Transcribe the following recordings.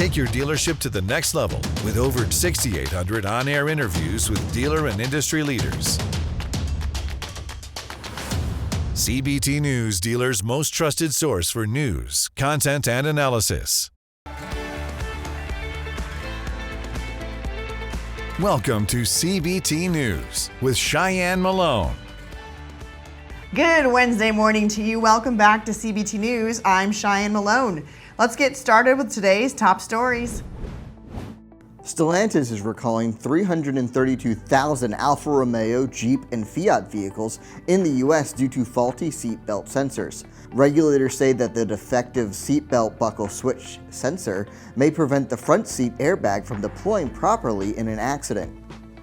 Take your dealership to the next level with over 6,800 on-air interviews with dealer and industry leaders. CBT News, dealers' most trusted source for news, content, and analysis. Welcome to CBT News with Cheyenne Malone. Good Wednesday morning to you. Welcome back to CBT News. I'm Cheyenne Malone. Let's get started with today's top stories. Stellantis is recalling 332,000 Alfa Romeo, Jeep, and Fiat vehicles in the U.S. due to faulty seatbelt sensors. Regulators say that the defective seatbelt buckle switch sensor may prevent the front seat airbag from deploying properly in an accident.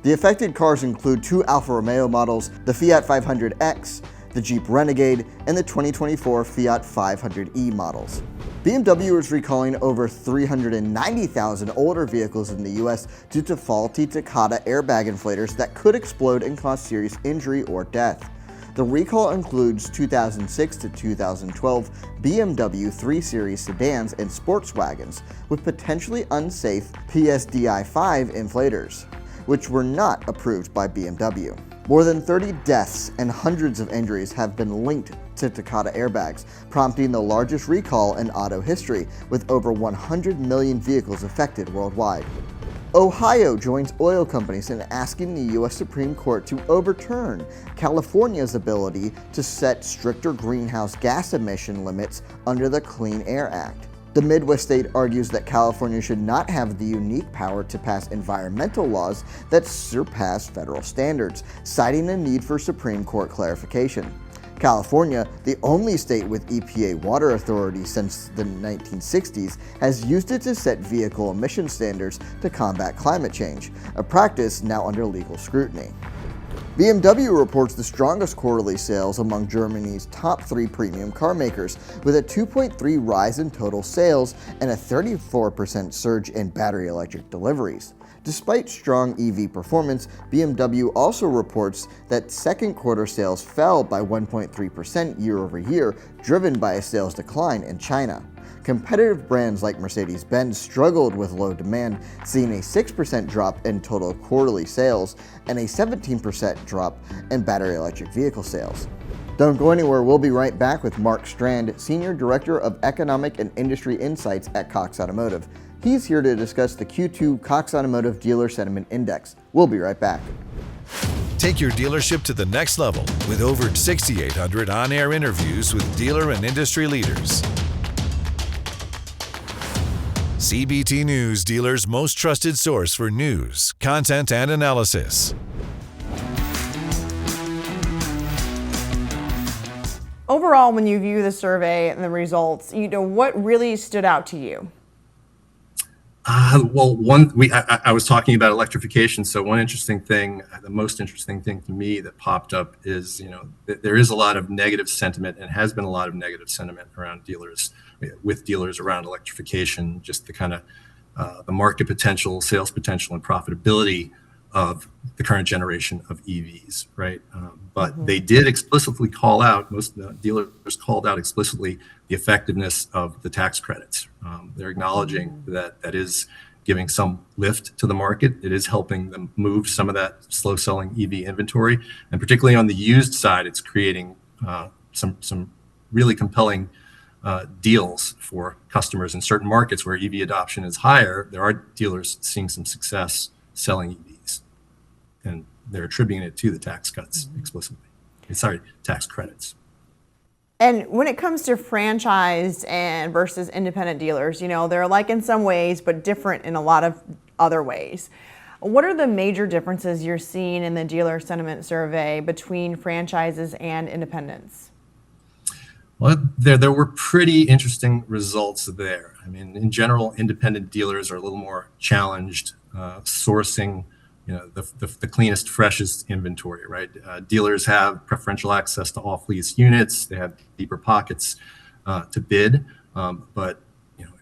The affected cars include two Alfa Romeo models, the Fiat 500X, the Jeep Renegade, and the 2024 Fiat 500e models. BMW is recalling over 390,000 older vehicles in the US due to faulty Takata airbag inflators that could explode and cause serious injury or death. The recall includes 2006 to 2012 BMW 3 Series sedans and sports wagons with potentially unsafe PSDI-5 inflators, which were not approved by BMW. More than 30 deaths and hundreds of injuries have been linked to Takata airbags, prompting the largest recall in auto history, with over 100 million vehicles affected worldwide. Ohio joins oil companies in asking the U.S. Supreme Court to overturn California's ability to set stricter greenhouse gas emission limits under the Clean Air Act. The Midwest state argues that California should not have the unique power to pass environmental laws that surpass federal standards, citing the need for Supreme Court clarification. California, the only state with EPA water authority since the 1960s, has used it to set vehicle emission standards to combat climate change, a practice now under legal scrutiny. BMW reports the strongest quarterly sales among Germany's top three premium car makers, with a 2.3% rise in total sales and a 34% surge in battery electric deliveries. Despite strong EV performance, BMW also reports that second quarter sales fell by 1.3% year over year, driven by a sales decline in China. Competitive brands like Mercedes-Benz struggled with low demand, seeing a 6% drop in total quarterly sales and a 17% drop in battery electric vehicle sales. Don't go anywhere, we'll be right back with Mark Strand, Senior Director of Economic and Industry Insights at Cox Automotive. He's here to discuss the Q2 Cox Automotive Dealer Sentiment Index. We'll be right back. Take your dealership to the next level with over 6,800 on-air interviews with dealer and industry leaders. CBT News, dealers' most trusted source for news, content, and analysis. Overall, when you view the survey and the results, what really stood out to you? I was talking about electrification. So one interesting thing, the most interesting thing to me that popped up is, there is a lot of negative sentiment and has been a lot of negative sentiment around dealers, with dealers around electrification, just the kind of the market potential, sales potential, and profitability of the current generation of EVs, right? But they did explicitly call out, most dealers called out explicitly the effectiveness of the tax credits. They're acknowledging that that is giving some lift to the market. It is helping them move some of that slow selling EV inventory. And particularly on the used side, it's creating some really compelling deals for customers in certain markets where EV adoption is higher. There are dealers seeing some success selling EVs, and they're attributing it to the tax cuts explicitly. Sorry, tax credits. And when it comes to franchised and versus independent dealers, they're alike in some ways, but different in a lot of other ways. What are the major differences you're seeing in the dealer sentiment survey between franchises and independents? Well, there were pretty interesting results there. I mean, in general, independent dealers are a little more challenged sourcing the cleanest, freshest inventory, right? Dealers have preferential access to off-lease units. They have deeper pockets to bid. But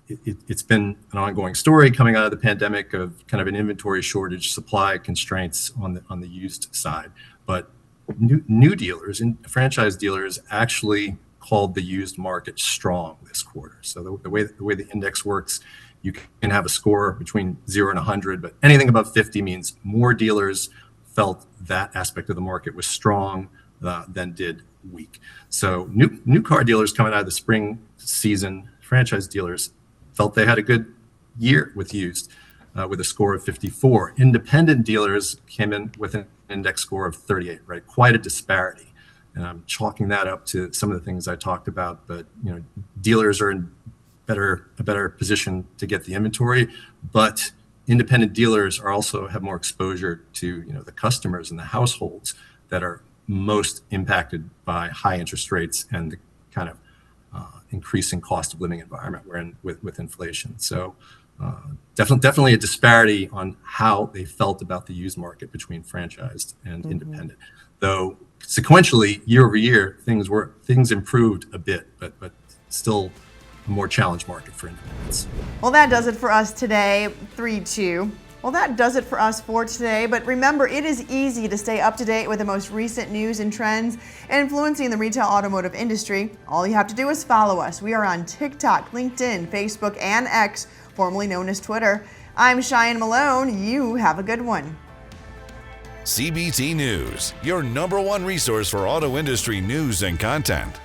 it's been an ongoing story coming out of the pandemic of kind of an inventory shortage, supply constraints on the used side. But new dealers and franchise dealers actually called the used market strong this quarter. So the way the index works, You can have a score between 0 and 100, but anything above 50 means more dealers felt that aspect of the market was strong than did weak. So new car dealers coming out of the spring season, franchise dealers felt they had a good year with used, with a score of 54. Independent dealers came in with an index score of 38, right? Quite a disparity. And I'm chalking that up to some of the things I talked about, but dealers are in a better position to get the inventory, but independent dealers are also have more exposure to the customers and the households that are most impacted by high interest rates and the kind of increasing cost of living environment we're in with inflation. So definitely a disparity on how they felt about the used market between franchised and independent. Though sequentially, year over year, things improved a bit, but still a more challenged market for independents. Well, that does it for us today. 3-2. Well, that does it for us for today, but remember, it is easy to stay up to date with the most recent news and trends influencing the retail automotive industry. All you have to do is follow us. We are on TikTok, LinkedIn, Facebook, and X, formerly known as Twitter. I'm Cheyenne Malone. You have a good one. CBT News, your #1 resource for auto industry news and content.